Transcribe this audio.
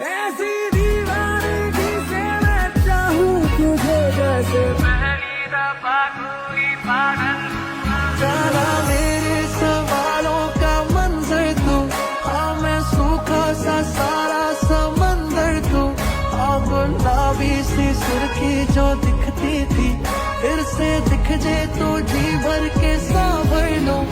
ऐसी दीवानगी से मैं चाहूं तुझे जैसे पहली दफा कोई पागल जाना मेरे सवालों का मंजर तू, हाँ मैं सूखा सा सारा समंदर तू। अब गुलाबी सी सुर्खी जो दिखती थी, फिर से दिख जे तो जी भर के सांभर लूं।